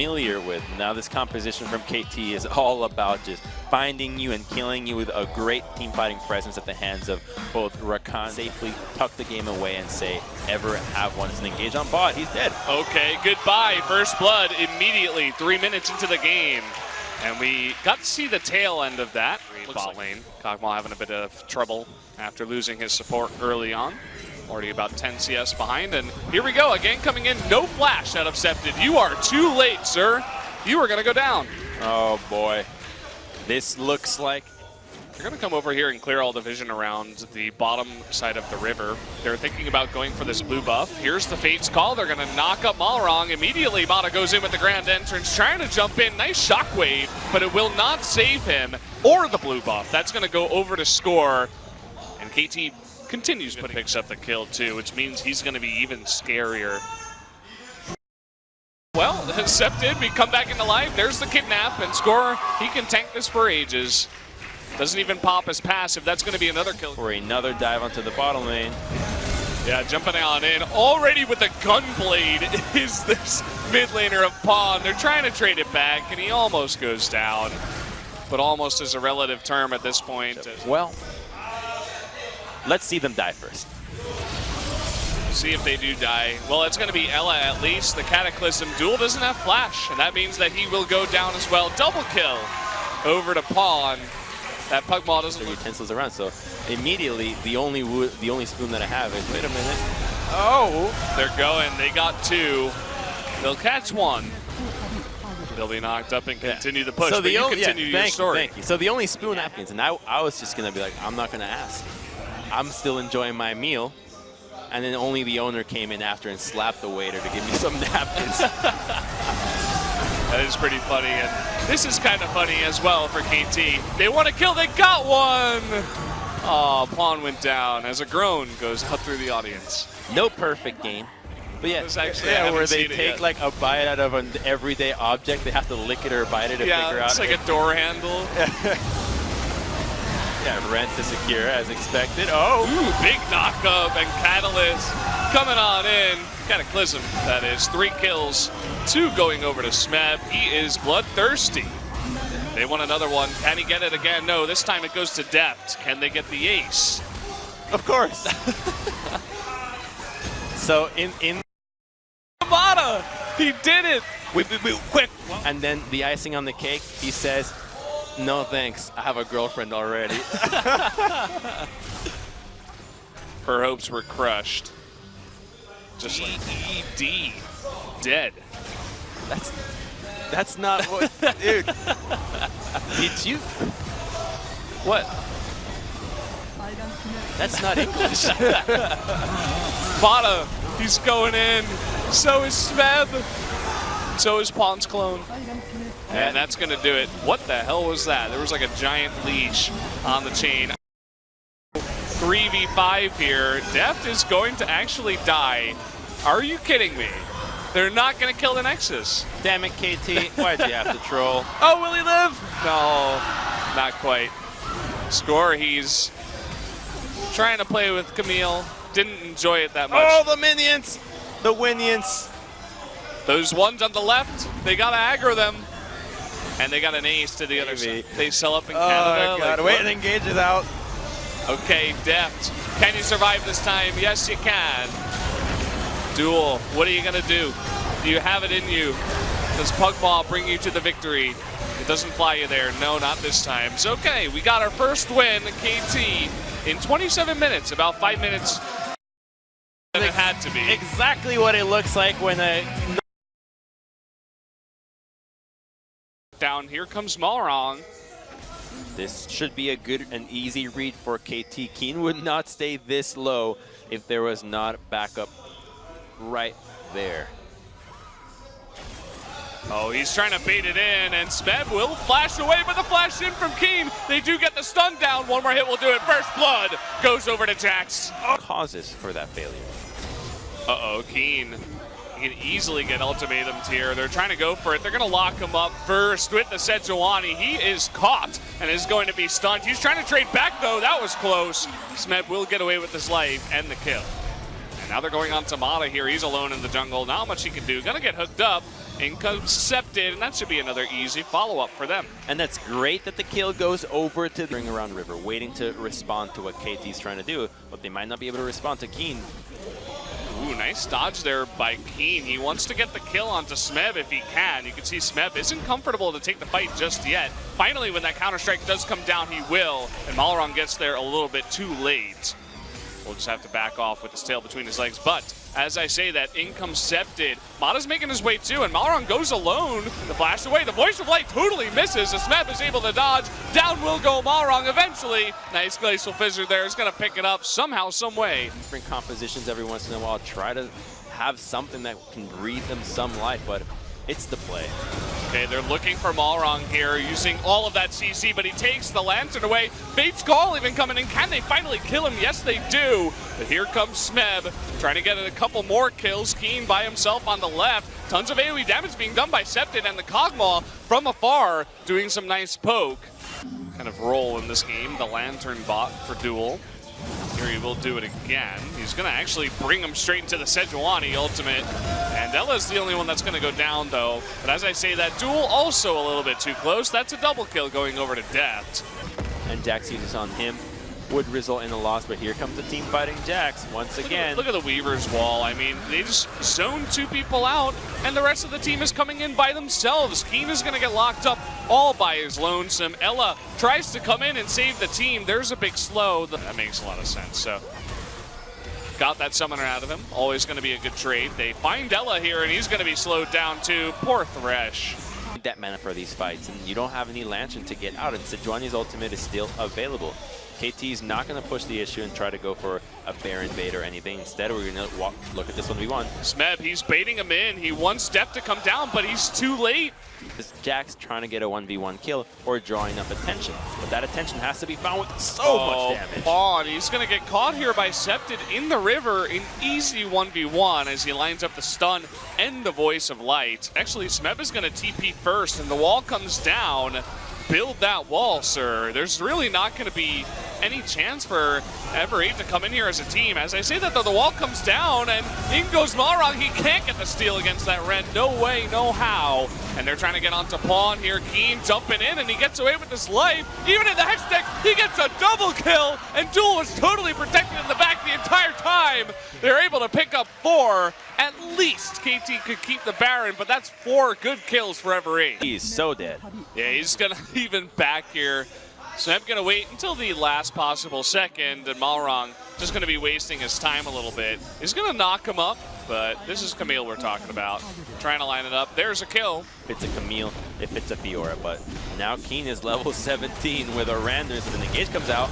familiar with. Now this composition from KT is all about just finding you and killing you with a great team fighting presence at the hands of both Rakan. Safely tuck the game away and say, Ever8 have one and engage on bot. He's dead. Okay, goodbye. First blood immediately, 3 minutes into the game. And we got to see the tail end of that. Bot lane. Kog'Maw having a bit of trouble after losing his support early on. Already about 10 CS behind, and here we go, again coming in, no flash out of Septed. You are too late, sir. You are gonna go down. Oh boy. This looks like... They're gonna come over here and clear all the vision around the bottom side of the river. They're thinking about going for this blue buff. Here's the Fate's call. They're gonna knock up Malrong. Immediately, Mata goes in with the grand entrance, trying to jump in. Nice shockwave, but it will not save him or the blue buff. That's gonna go over to score, and KT continues but picks up the kill too, which means he's going to be even scarier. Well, Septed, we come back into life. There's the kidnap, and Score, he can tank this for ages. Doesn't even pop his passive. That's going to be another kill. For another dive onto the bottom lane. Yeah, jumping on in. Already with the gunblade is this mid laner of Pawn. They're trying to trade it back, and he almost goes down. But almost is a relative term at this point. Well, let's see them die first. See if they do die. Well, it's going to be Ella at least. The Cataclysm duel doesn't have flash, and that means that he will go down as well. Double kill over to Pawn. That Pugmaw doesn't look utensils around, so immediately the only spoon that I have is, wait a minute. Oh! They're going. They got two. They'll catch one. They'll be knocked up and continue the push. So but you continue your story. Thank you. So the only spoon happens, and I was just going to be like, I'm not going to ask. I'm still enjoying my meal, and then only the owner came in after and slapped the waiter to give me some napkins. That is pretty funny, and this is kind of funny as well for KT. They want to kill, they got one! Oh, Pawn went down as a groan goes out through the audience. No perfect game. But yeah, actually, where they take like a bite out of an everyday object, they have to lick it or bite it to figure out. Yeah, it's like a door handle. Yeah, rent to secure as expected. Oh! Ooh, big knockup, and Catalyst coming on in. Cataclysm, that is. 3 kills, 2 going over to Smeb. He is bloodthirsty. They want another one. Can he get it again? No, this time it goes to Deft. Can they get the ace? Of course. So in Mata, he did it. Quick. And then the icing on the cake, he says, no thanks, I have a girlfriend already. Her hopes were crushed. Just like ED, dead. That's not what, dude. Did you? What? That's not English. Mata, he's going in. So is Smeb. So is Pawn's clone. And that's going to do it. What the hell was that? There was like a giant leash on the chain. 3v5 here. Deft is going to actually die. Are you kidding me? They're not going to kill the Nexus. Damn it, KT. Why'd you have to troll? Oh, will he live? No, not quite. Score, he's trying to play with Camille. Didn't enjoy it that much. Oh, the minions! The Winions. Those ones on the left, they got to aggro them. And they got an ace to the other side. They sell up in Canada. Oh, God. Like, wait, and engage is out. Okay, Deft. Can you survive this time? Yes, you can. Duel. What are you going to do? Do you have it in you? Does Pugmaw bring you to the victory? It doesn't fly you there. No, not this time. It's okay. We got our first win, KT, in 27 minutes. About 5 minutes than it had to be. Exactly what it looks like when a... Down here comes Malrong. This should be a good and easy read for KT. Keen would not stay this low if there was not backup right there. Oh, he's trying to bait it in, and Smeb will flash away, but the flash in from Keen. They do get the stun down. One more hit will do it. First blood goes over to Jax. Causes for that failure. Uh-oh, Keen. He can easily get ultimatums here. They're trying to go for it. They're going to lock him up first with the Sejuani. He is caught and is going to be stunned. He's trying to trade back, though. That was close. Smeb will get away with his life and the kill. And now they're going on to Mata here. He's alone in the jungle. Not much he can do. Going to get hooked up In comes Septed, and that should be another easy follow-up for them. And that's great that the kill goes over to the ring around River, waiting to respond to what KT's trying to do, but they might not be able to respond to Keen. Ooh, nice dodge there by Keen. He wants to get the kill onto Smeb if he can. You can see Smeb isn't comfortable to take the fight just yet. Finally, when that counter-strike does come down, he will, and Malrong gets there a little bit too late. We'll just have to back off with his tail between his legs, but as I say that, in comes Septed. Mata's making his way too, and Malrong goes alone. The flash away, the Voice of Light totally misses. As Smeb is able to dodge, down will go Malrong eventually. Nice Glacial Fissure there, is gonna pick it up somehow, some way. Different compositions every once in a while, try to have something that can breathe them some life, but it's the play. Okay, they're looking for Malrong here, using all of that CC, but he takes the Lantern away. Fate's Call even coming in. Can they finally kill him? Yes, they do. But here comes Smeb, trying to get a couple more kills. Keen by himself on the left. Tons of AoE damage being done by Septed, and the Kog'Maw from afar doing some nice poke. Kind of role in this game, the Lantern bot for Duel. Here he will do it again. He's going to actually bring him straight into the Sejuani ultimate. And Ella's the only one that's going to go down, though. But as I say that, Duel also a little bit too close. That's a double kill going over to Death. And Jax uses on him would result in a loss, but here comes the team fighting Jax once again. Look at the Weaver's wall. I mean, they just zone two people out, and the rest of the team is coming in by themselves. Keen is going to get locked up all by his lonesome. Ella tries to come in and save the team. There's a big slow. That makes a lot of sense. So, got that summoner out of him. Always going to be a good trade. They find Ella here, and he's going to be slowed down too. Poor Thresh. That mana for these fights, and you don't have any Lantern to get out, and Sejuani's ultimate is still available. KT's not going to push the issue and try to go for a Baron bait or anything. Instead, we're going to look at this 1v1. Smeb, he's baiting him in. He wants Def to come down, but he's too late. This Jax trying to get a 1v1 kill or drawing up attention. But that attention has to be found with so much damage. Pawn, he's going to get caught here by Septed in the river. An easy 1v1 as he lines up the stun and the Voice of Light. Actually, Smeb is going to TP first, and the wall comes down. Build that wall, sir. There's really not going to be any chance for Ever8 to come in here as a team. As I say that, though, the wall comes down, and in goes Malrong. He can't get the steal against that Ren. No way, no how. And they're trying to get onto Pawn here. Keen jumping in, and he gets away with his life. Even in the Hex deck, he gets a double kill, and Duel was totally protected in the back the entire time. They're able to pick up 4. At least KT could keep the Baron, but that's 4 good kills for Ever8. He's so dead. Yeah, he's going to even back here. So I'm going to wait until the last possible second, and Malrong just going to be wasting his time a little bit. He's going to knock him up, but this is Camille we're talking about. Trying to line it up. There's a kill. If it's a Camille, if it's a Fiora, but now Keen is level 17 with a Randers, and the Engage comes out.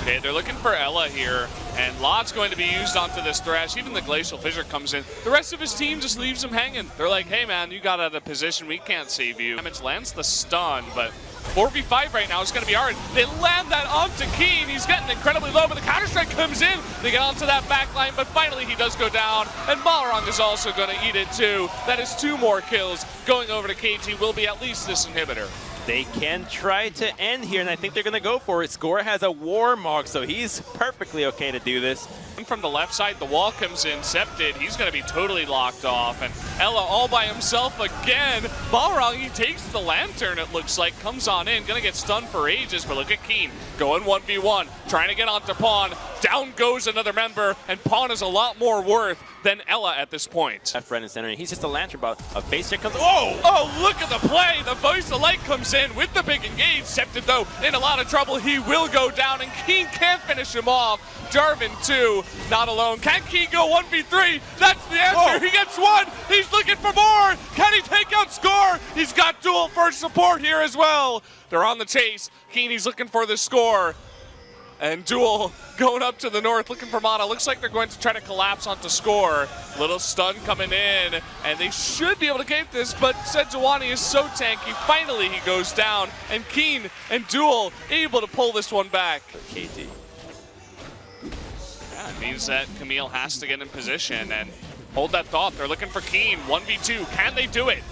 Okay, they're looking for Ella here, and Lot's going to be used onto this Thresh. Even the Glacial Fissure comes in. The rest of his team just leaves him hanging. They're like, hey man, you got out of position, we can't save you. Damage lands the stun, but 4v5 right now is going to be hard. They land that onto Keen. He's getting incredibly low, but the counter-strike comes in. They get onto that backline, but finally he does go down, and Malrong is also going to eat it too. That is 2 more kills. Going over to KT will be at least this inhibitor. They can try to end here, and I think they're going to go for it. Score has a Warmog, so he's perfectly okay to do this. From the left side, the wall comes in. Septed, he's going to be totally locked off. And Ella all by himself again. Malrong, he takes the Lantern, it looks like. Comes on in, going to get stunned for ages. But look at Keen, going 1v1. Trying to get onto Pawn. Down goes another member. And Pawn is a lot more worth than Ella at this point. Left, right, and center. He's just a Lantern bot. A base check comes. Whoa! Oh, look at the play. The Voice of Light comes in with the big engage. Septed, though, in a lot of trouble. He will go down, and Keen can't finish him off. Jarvan, too, not alone. Can Keen go 1v3? That's the answer. Whoa. He gets 1. He's looking for more. Can he take out Score? He's got Duel for support here as well. They're on the chase. Keen, he's looking for the Score. And Duel going up to the north, looking for Mana. Looks like they're going to try to collapse onto Score. Little stun coming in, and they should be able to keep this, but Sejuani is so tanky. Finally, he goes down, and Keen and Duel able to pull this one back. KT. Yeah, it means that Camille has to get in position, and hold that thought. They're looking for Keen, 1v2. Can they do it?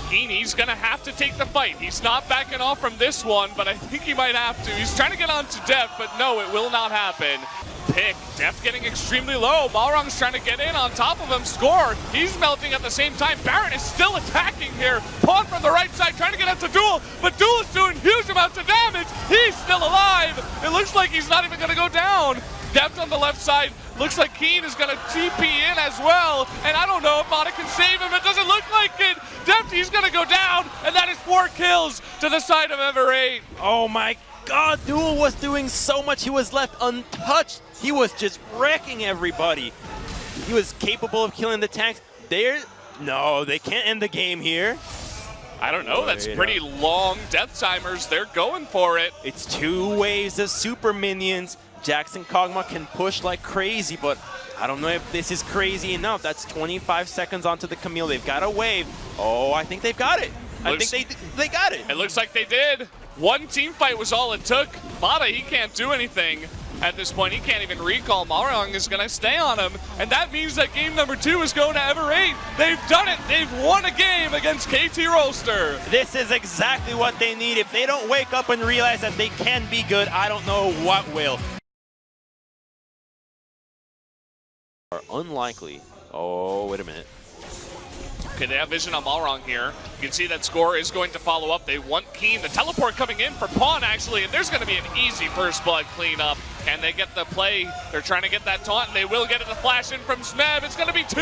Keen, he's going to have to take the fight. He's not backing off from this one, but I think he might have to. He's trying to get on to Def, but no, it will not happen. pick. Deft getting extremely low. Balrog's trying to get in on top of him. Score. He's melting at the same time. Baron is still attacking here. Pawn from the right side trying to get out to Duel, but Duel is doing huge amounts of damage. He's still alive. It looks like he's not even going to go down. Deft on the left side. Looks like Keen is going to TP in as well. And I don't know if Mata can save him. It doesn't look like it. Deft, he's going to go down. And that is 4 kills to the side of Ever8. Oh my God, Duel was doing so much. He was left untouched. He was just wrecking everybody. He was capable of killing the tanks. No, they can't end the game here. I don't know. That's pretty long death timers. They're going for it. It's 2 waves of super minions. Jackson Kog'Maw can push like crazy, but I don't know if this is crazy enough. That's 25 seconds onto the Camille. They've got a wave. Oh, I think they've got it. I think they got it. It looks like they did. One team fight was all it took. Mata, he can't do anything at this point. He can't even recall. Malrang is going to stay on him, and that means that game number 2 is going to Ever8. They've done it. They've won a game against KT Rolster. This is exactly what they need. If they don't wake up and realize that they can be good, I don't know what will. Are unlikely. Oh, wait a minute. Okay, they have vision on Malrang here. You can see that Score is going to follow up. They want Keen. The teleport coming in for Pawn, actually, and there's going to be an easy first blood cleanup. Can they get the play? They're trying to get that taunt, and they will get it. The flash in from Smeb. It's going to be 2,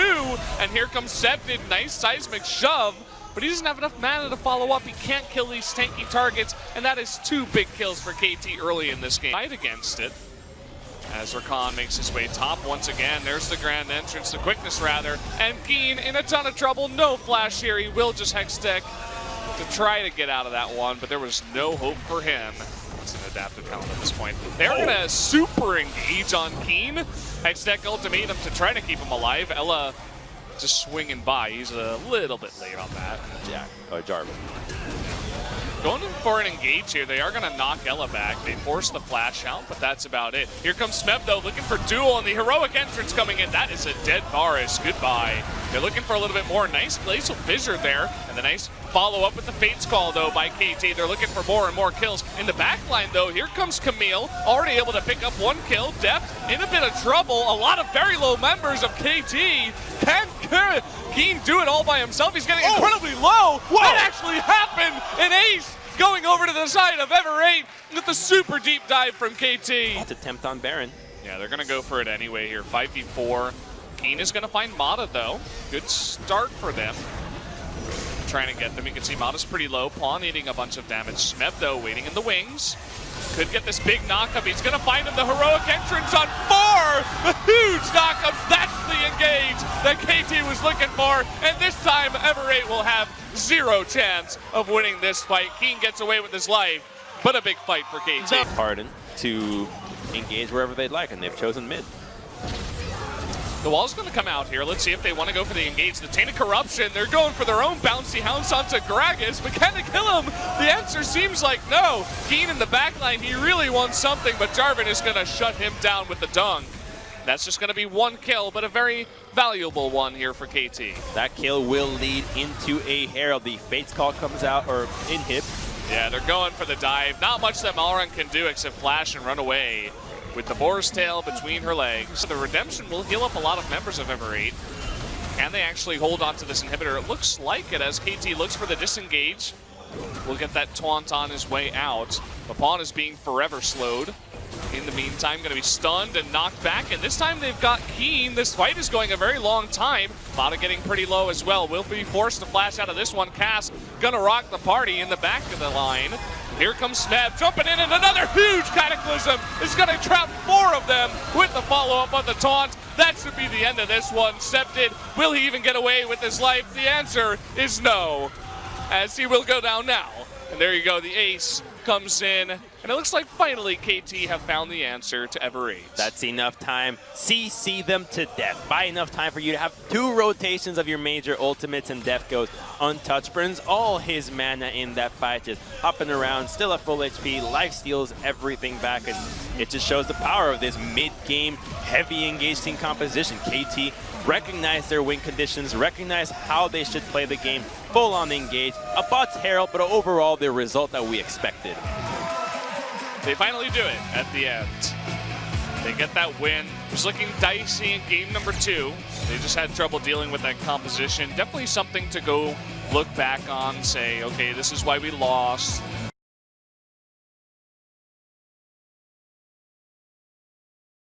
and here comes Septed. Nice seismic shove, but he doesn't have enough mana to follow up. He can't kill these tanky targets, and that is 2 big kills for KT early in this game. Fight against it. As Rakan makes his way top once again. There's the grand entrance, the quickness rather. And Keen in a ton of trouble. No flash here. He will just hex deck to try to get out of that one, but there was no hope for him. It's an adaptive talent at this point. They're going to super engage on Keen. Hex deck ultimatum to try to keep him alive. Ella just swinging by. He's a little bit late on that. Jarvan. Going for an engage here. They are going to knock Ella back. They force the flash out, but that's about it. Here comes Smeb, though, looking for Duel, and the heroic entrance coming in. That is a dead Varus. Goodbye. They're looking for a little bit more. Nice glacial fissure there, and the nice follow-up with the Fates call, though, by KT. They're looking for more and more kills. In the back line, though, here comes Camille, already able to pick up 1 kill. Deft in a bit of trouble. A lot of very low members of KT. Can Keen do it all by himself? He's getting incredibly low. Whoa. That actually happened. An ace going over to the side of Ever8 with the super deep dive from KT. That's attempt on Baron. Yeah, they're going to go for it anyway here. 5v4. Keen is going to find Mata, though. Good start for them. Trying to get them. You can see Mata's pretty low. Pawn eating a bunch of damage. Smeb, though, waiting in the wings. Could get this big knockup. He's going to find him the heroic entrance on 4. The huge knockups. That's the engage that KT was looking for. And this time, Ever8 will have 0 chance of winning this fight. Keen gets away with his life, but a big fight for KT. Pardon to engage wherever they'd like, and they've chosen mid. The wall's going to come out here. Let's see if they want to go for the engage. The Tainted Corruption, they're going for their own bouncy hounds onto Gragas, but can they kill him? The answer seems like no. Keen in the backline, he really wants something, but Jarvan is going to shut him down with the dunk. That's just going to be 1 kill, but a very valuable one here for KT. That kill will lead into a Herald. The Fates call comes out, or inhib. Yeah, they're going for the dive. Not much that Malrang can do except flash and run away with the boar's tail between her legs. The redemption will heal up a lot of members of Ever8. Can they actually hold on to this inhibitor? It looks like it as KT looks for the disengage. We'll get that taunt on his way out. The Pawn is being forever slowed. In the meantime, going to be stunned and knocked back, and this time they've got Keen. This fight is going a very long time. Mata getting pretty low as well. Will be forced to flash out of this one. Cass gonna rock the party in the back of the line. Here comes Smeb jumping in, and another huge Cataclysm is gonna trap 4 of them with the follow-up on the taunt. That should be the end of this one. Septed, will he even get away with his life? The answer is no, as he will go down now. And there you go, the ace comes in, and it looks like finally KT have found the answer to Ever8. That's enough time. CC them to death. Buy enough time for you to have 2 rotations of your major ultimates, and Death goes untouched. Burns all his mana in that fight, just hopping around, still at full HP, life steals everything back, and it just shows the power of this mid-game, heavy engaged team composition. KT recognize their win conditions, recognize how they should play the game, full on engage. A bot's Herald, but overall the result that we expected. They finally do it at the end. They get that win. It was looking dicey in game number 2. They just had trouble dealing with that composition. Definitely something to go look back on, say, okay, this is why we lost.